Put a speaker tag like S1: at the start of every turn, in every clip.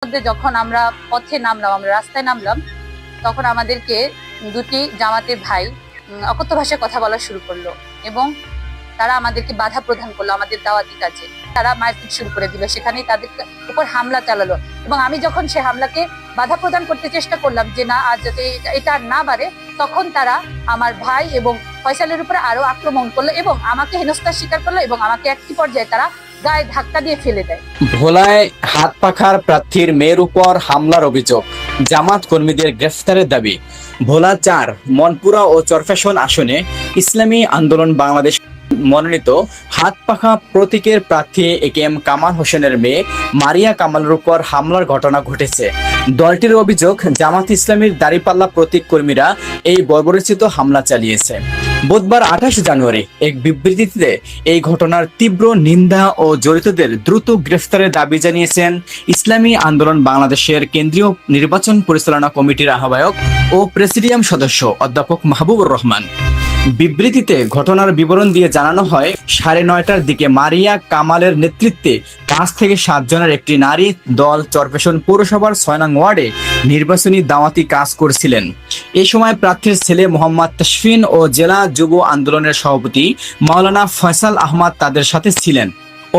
S1: মধ্যে যখন আমরা পথে নামলাম, আমরা রাস্তায় নামলাম, তখন আমাদেরকে দুটি জামাতের ভাই অকথ্য ভাষায় কথা বলা শুরু করলো এবং তারা আমাদেরকে বাধা প্রদান করলো আমাদের দাওয়াতি কাজে। তারা মারপিট শুরু করে দিল, সেখানেই তাদের উপর হামলা চালালো এবং আমি যখন সে হামলাকে বাধা প্রদান করতে চেষ্টা করলাম যে না, আজ যাতে এটা আর না বাড়ে, তখন তারা আমার ভাই এবং ফয়সালের উপরে আরো আক্রমণ করলো এবং আমাকে হেনস্থার শিকার করলো এবং আমাকে একটি পর্যায়ে তারা গায়ে ধাক্কা দিয়ে ফেলে দেয়।
S2: ভোলায় হাত পাখার প্রার্থীর মেয়ের উপর হামলার অভিযোগ, জামাত কর্মীদের গ্রেফতারের দাবি। ভোলা 4 মনপুরা ও চরফ্যাশন আসনে ইসলামী আন্দোলন বাংলাদেশ মনোনীত হাত পাখা প্রতীকের প্রার্থী একেএম কামাল হোসেনের মেয়ে মারিয়া কামালের উপর হামলার ঘটনা ঘটেছে। দলটির অভিযোগ, জামাত ইসলামীর দাঁড়িপাল্লা প্রতীক কর্মীরা এই বর্বরোচিত হামলা চালিয়েছে। বুধবার 28 জানুয়ারি এক বিবৃতিতে এই ঘটনার তীব্র নিন্দা ও জড়িতদের দ্রুত গ্রেফতারের দাবি জানিয়েছেন ইসলামী আন্দোলন বাংলাদেশের কেন্দ্রীয় নির্বাচন পরিচালনা কমিটির আহ্বায়ক ও প্রেসিডিয়াম সদস্য অধ্যাপক মাহবুবুর রহমান। বিবৃতিতে ঘটনার বিবরণ দিয়ে জানানো হয়, 9:30টার দিকে মারিয়া কামালের নেতৃত্বে 5 থেকে 7 জনের একটি নারী দল চরফ্যাশন পৌরসভার 6 নং ওয়ার্ডে নির্বাচনী দাওয়াতি কাজ করছিলেন। এই সময় প্রার্থীর ছেলে মোহাম্মদ তাশফিন ও জেলা যুব আন্দোলনের সভাপতি মাওলানা ফয়সাল আহমদ তাদের সাথে ছিলেন।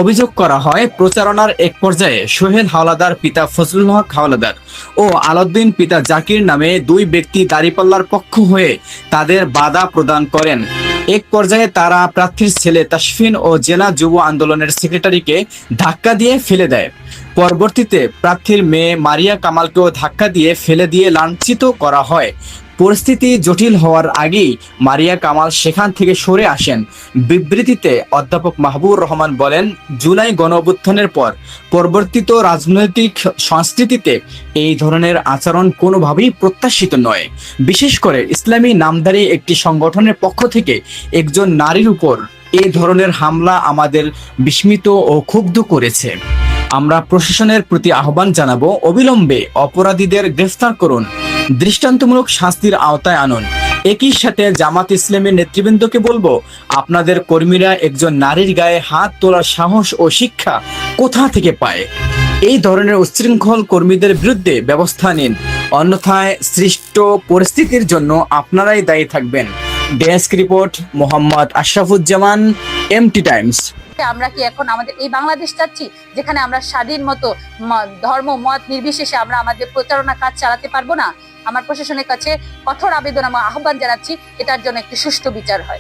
S2: অভিযোগ করা হয়, প্রচারণার এক পর্যায়ে সোহেল হাওলাদার পিতা ফজলুল হক হাওলাদার ও আলাউদ্দিন পিতা জাকির নামে দুই ব্যক্তি দাঁড়িপাল্লার পক্ষ হয়ে তাদের বাধা প্রদান করেন। এক পর্যায়ে তারা প্রার্থীর ছেলে তাশফিন ও জেলা যুব আন্দোলনের সেক্রেটারিকে ধাক্কা দিয়ে ফেলে দেয়। পরবর্তীতে প্রার্থীর মেয়ে মারিয়া কামালকেও ধাক্কা দিয়ে ফেলে দিয়ে লাঞ্ছিত করা হয়। পরিস্থিতি জটিল হওয়ার আগেই মারিয়া কামাল সেখান থেকে সরে আসেন। বিবৃতিতে অধ্যাপক মাহবুবুর রহমান বলেন, জুলাই গণঅভ্যুত্থানের পর পরিবর্তিত রাজনৈতিক সংস্কৃতিতে এই ধরনের আচরণ কোনোভাবেই প্রত্যাশিত নয়। বিশেষ করে ইসলামী নামধারী একটি সংগঠনের পক্ষ থেকে একজন নারীর উপর এই ধরনের হামলা আমাদের বিস্মিত ও ক্ষুব্ধ করেছে। আমরা প্রশাসনের প্রতি আহ্বান জানাবো, অবিলম্বে অপরাধীদের গ্রেফতার করুন, দৃষ্টান্তমূলক শাস্তির আওতায় আনুন। একই সাথে জামাত ইসলামের নেতৃবৃন্দকে বলবো, আপনাদের কর্মীরা একজন নারীর গায়ে হাত তোলার সাহস ও শিক্ষা কোথা থেকে পায়? এই ধরনের উচ্ছৃঙ্খল কর্মীদের বিরুদ্ধে ব্যবস্থা নিন, অন্যথায় সৃষ্ট পরিস্থিতির জন্য আপনারাই দায়ী থাকবেন। Desk report, Mohammad Ashrafuzzaman, MT Times.
S1: আমরা কি এখন আমাদের এই বাংলাদেশ চাচ্ছি যেখানে আমরা স্বাধীন মতো ধর্ম মত নির্বিশেষে আমরা আমাদের প্রচারণা কাজ চালাতে পারবো না? আমার প্রশাসনের কাছে কঠোর আবেদন এবং আহ্বান জানাচ্ছি, এটার জন্য একটি সুষ্ঠু বিচার হয়।